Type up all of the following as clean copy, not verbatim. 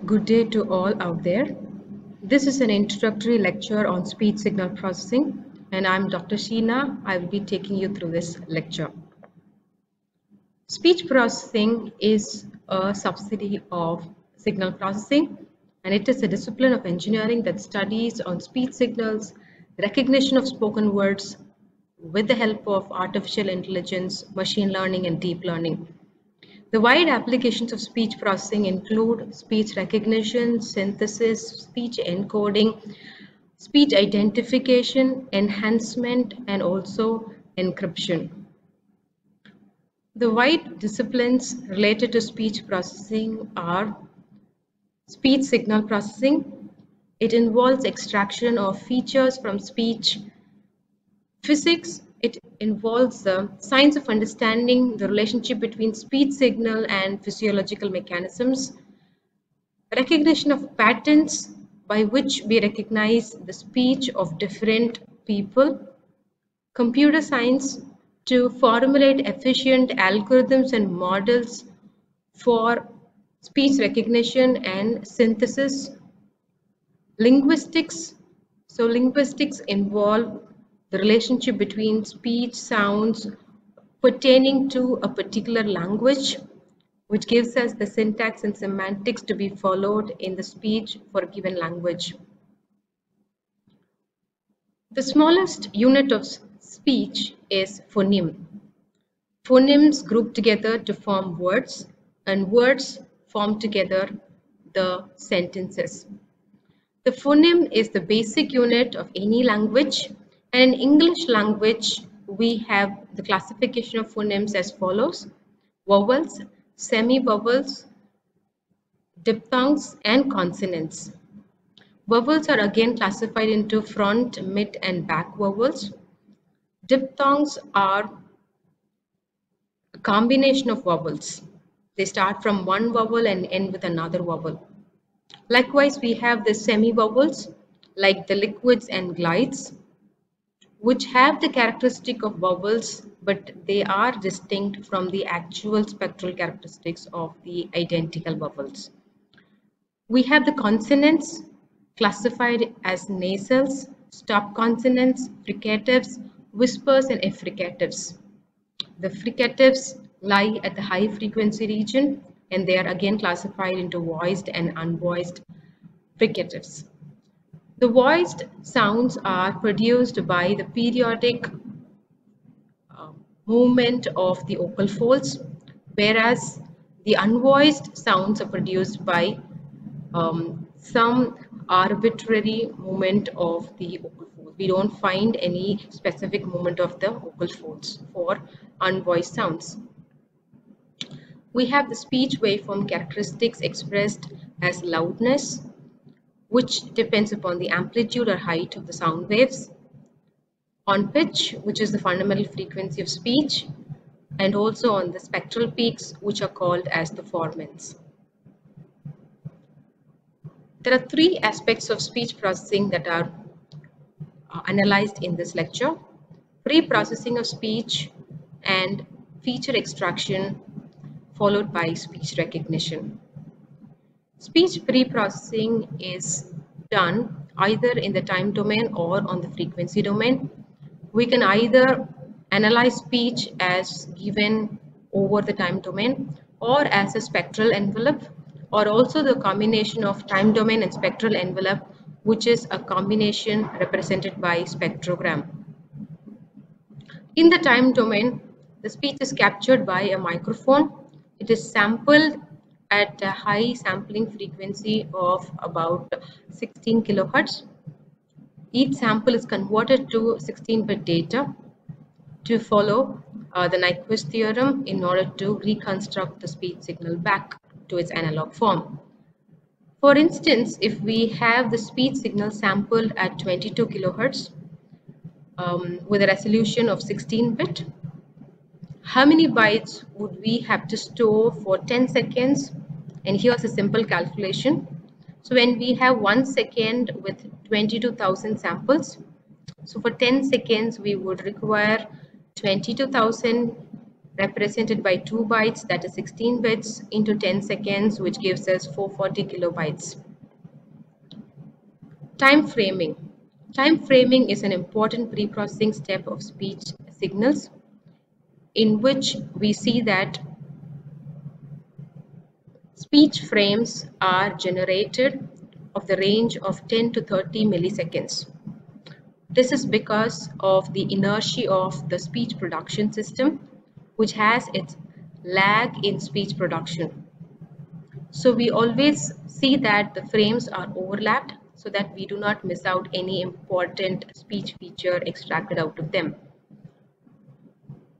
Good day to all out there. This is an introductory lecture on speech signal processing, and I'm Dr. Sheena. I will be taking you through this lecture. Speech processing is a subsidy of signal processing, and it is a discipline of engineering that studies on speech signals, recognition of spoken words with the help of artificial intelligence, machine learning, and deep learning. The wide applications of speech processing include speech recognition, synthesis, speech encoding, speech identification, enhancement, and also encryption. The wide disciplines related to speech processing are speech signal processing. It involves extraction of features from speech. Physics, it involves the science of understanding the relationship between speech signal and physiological mechanisms. Recognition of patterns by which we recognize the speech of different people. Computer science to formulate efficient algorithms and models for speech recognition and synthesis. Linguistics, so linguistics involve the relationship between speech sounds pertaining to a particular language, which gives us the syntax and semantics to be followed in the speech for a given language. The smallest unit of speech is phoneme. Phonemes group together to form words, and words form together the sentences. The phoneme is the basic unit of any language. And in English language, we have the classification of phonemes as follows: vowels, semi-vowels, diphthongs, and consonants. Vowels are again classified into front, mid, and back vowels. Diphthongs are a combination of vowels. They start from one vowel and end with another vowel. Likewise, we have the semi-vowels like the liquids and glides, which have the characteristic of vowels, but they are distinct from the actual spectral characteristics of the identical vowels. We have the consonants classified as nasals, stop consonants, fricatives, whispers, and effricatives. The fricatives lie at the high frequency region, and they are again classified into voiced and unvoiced fricatives. The voiced sounds are produced by the periodic movement of the vocal folds, whereas the unvoiced sounds are produced by some arbitrary movement of the vocal folds. We don't find any specific movement of the vocal folds for unvoiced sounds. We have the speech waveform characteristics expressed as loudness, which depends upon the amplitude or height of the sound waves, on pitch, which is the fundamental frequency of speech, and also on the spectral peaks, which are called as the formants. There are three aspects of speech processing that are analyzed in this lecture: pre-processing of speech and feature extraction, followed by speech recognition. Speech pre-processing is done either in the time domain or on the frequency domain. We can either analyze speech as given over the time domain or as a spectral envelope, or also the combination of time domain and spectral envelope, which is a combination represented by spectrogram. In the time domain, the speech is captured by a microphone. It is sampled at a high sampling frequency of about 16 kilohertz. Each sample is converted to 16-bit data to follow the Nyquist theorem in order to reconstruct the speech signal back to its analog form. For instance, if we have the speech signal sampled at 22 kilohertz with a resolution of 16-bit, how many bytes would we have to store for 10 seconds? And here's a simple calculation. So when we have 1 second with 22,000 samples, so for 10 seconds we would require 22,000 represented by 2 bytes, that is 16 bits, into 10 seconds, which gives us 440 kilobytes. Time framing. Time framing is an important pre-processing step of speech signals, in which we see that speech frames are generated of the range of 10 to 30 milliseconds. This is because of the inertia of the speech production system, which has its lag in speech production. So we always see that the frames are overlapped so that we do not miss out any important speech feature extracted out of them.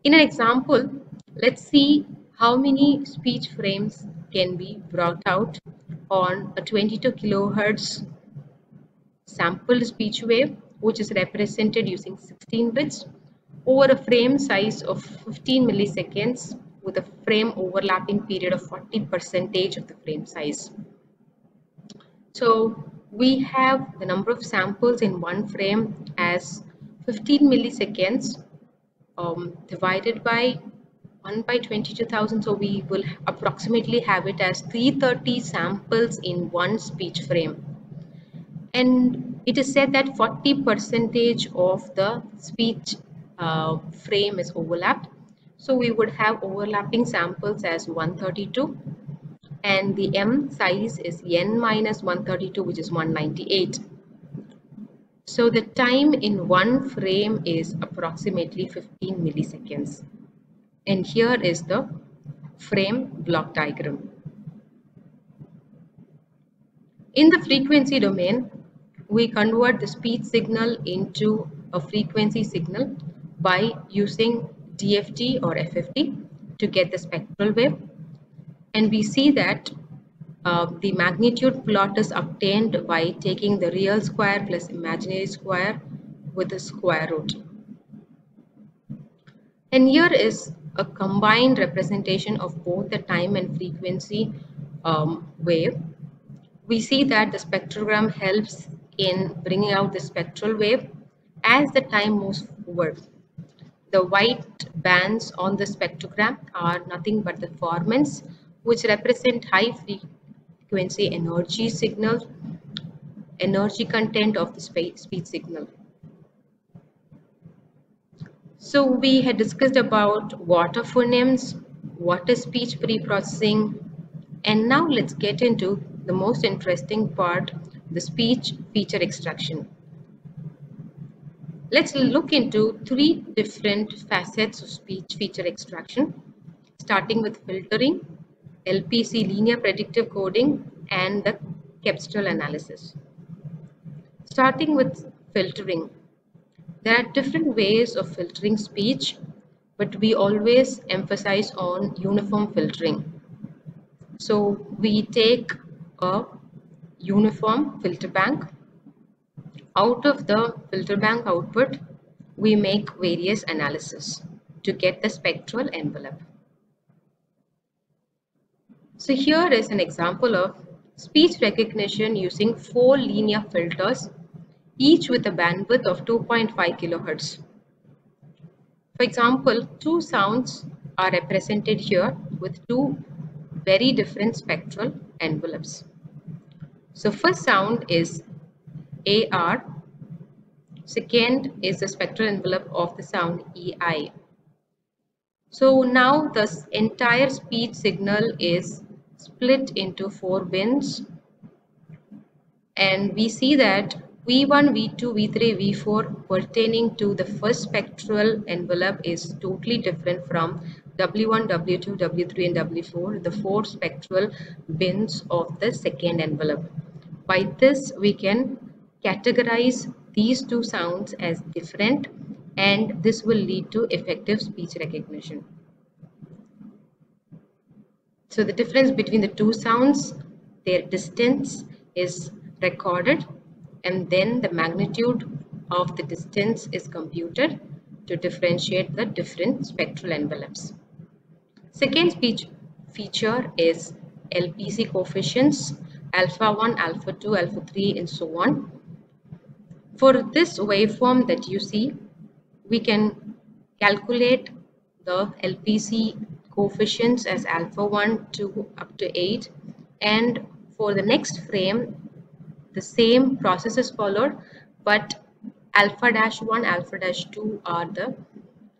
In an example, let's see how many speech frames can be brought out on a 22 kilohertz sampled speech wave, which is represented using 16 bits, over a frame size of 15 milliseconds with a frame overlapping period of 40% of the frame size. So we have the number of samples in one frame as 15 milliseconds divided by 1 by 22,000. So we will approximately have it as 330 samples in one speech frame. And it is said that 40% of the speech frame is overlapped. So we would have overlapping samples as 132, and the M size is n minus 132, which is 198. So the time in one frame is approximately 15 milliseconds. And here is the frame block diagram. In the frequency domain, we convert the speech signal into a frequency signal by using DFT or FFT to get the spectral wave. And we see that the magnitude plot is obtained by taking the real square plus imaginary square with the square root. And here is a combined representation of both the time and frequency wave. We see that the spectrogram helps in bringing out the spectral wave as the time moves forward. The white bands on the spectrogram are nothing but the formants, which represent high frequency energy signal, energy content of the speech signal. So we had discussed about what are phonemes, what is speech pre-processing, and now let's get into the most interesting part, the speech feature extraction. Let's look into three different facets of speech feature extraction, starting with filtering, LPC linear predictive coding, and the Capstone Analysis. Starting with filtering, there are different ways of filtering speech, but we always emphasize on uniform filtering. So we take a uniform filter bank. Out of the filter bank output, we make various analysis to get the spectral envelope. So here is an example of speech recognition using 4 linear filters, each with a bandwidth of 2.5 kilohertz. For example, 2 sounds are represented here with 2 very different spectral envelopes. So first sound is AR, second is the spectral envelope of the sound EI. So now this entire speech signal is split into 4 bins, and we see that V1, V2, V3, V4 pertaining to the first spectral envelope is totally different from W1, W2, W3 and W4, the 4 spectral bins of the second envelope. By this we can categorize these 2 sounds as different, and this will lead to effective speech recognition. So the difference between the 2 sounds, their distance is recorded, and then the magnitude of the distance is computed to differentiate the different spectral envelopes. Second speech feature is LPC coefficients, alpha 1, alpha 2, alpha 3 and so on. For this waveform that you see, we can calculate the LPC coefficients as alpha 1 to up to 8, and for the next frame the same process is followed, but alpha dash 1, alpha dash 2 are the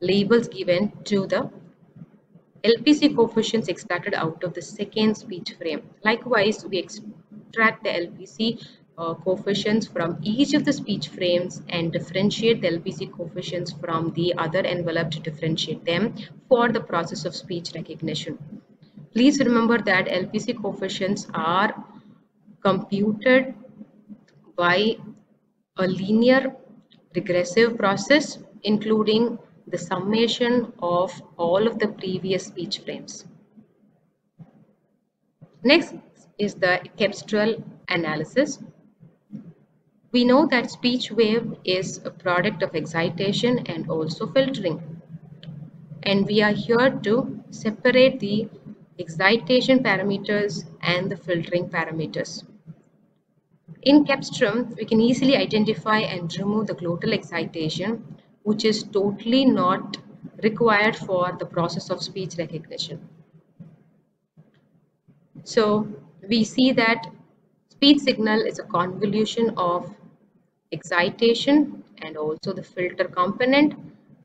labels given to the LPC coefficients extracted out of the second speech frame. Likewise, we extract the LPC coefficients from each of the speech frames and differentiate the LPC coefficients from the other envelope to differentiate them for the process of speech recognition. Please remember that LPC coefficients are computed by a linear regressive process including the summation of all of the previous speech frames. Next is the Capstone analysis. We know that speech wave is a product of excitation and also filtering. And we are here to separate the excitation parameters and the filtering parameters. In Capstone, we can easily identify and remove the glottal excitation, which is totally not required for the process of speech recognition. So we see that speech signal is a convolution of excitation and also the filter component,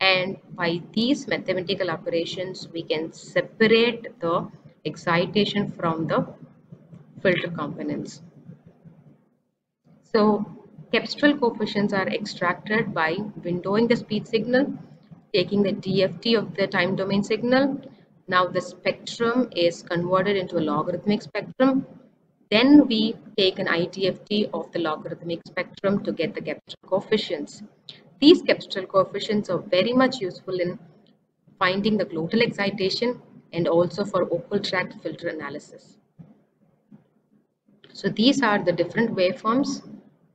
and by these mathematical operations we can separate the excitation from the filter components. So Capstone coefficients are extracted by windowing the speech signal, taking the DFT of the time domain signal. Now the spectrum is converted into a logarithmic spectrum. Then we take an IDFT of the logarithmic spectrum to get the Capstone coefficients. These Capstone coefficients are very much useful in finding the glottal excitation and also for vocal tract filter analysis. So these are the different waveforms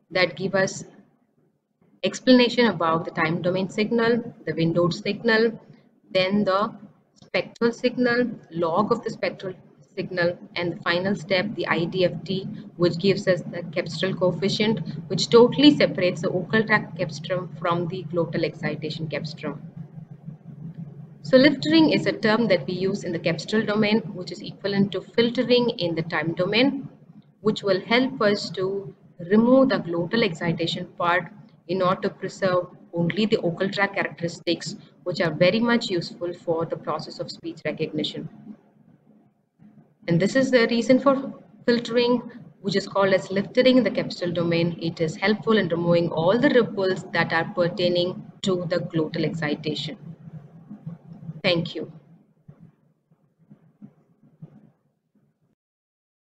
that give us explanation about the time domain signal, the windowed signal, then the spectral signal, log of the spectral signal, and the final step, the IDFT, which gives us the Capstone coefficient, which totally separates the vocal tract Capstone from the glottal excitation Capstone. So filtering is a term that we use in the Capstone domain, which is equivalent to filtering in the time domain, which will help us to remove the glottal excitation part in order to preserve only the vocal tract characteristics, which are very much useful for the process of speech recognition. And this is the reason for filtering, which is called as filtering in the Capstone domain. It is helpful in removing all the ripples that are pertaining to the glottal excitation. Thank you.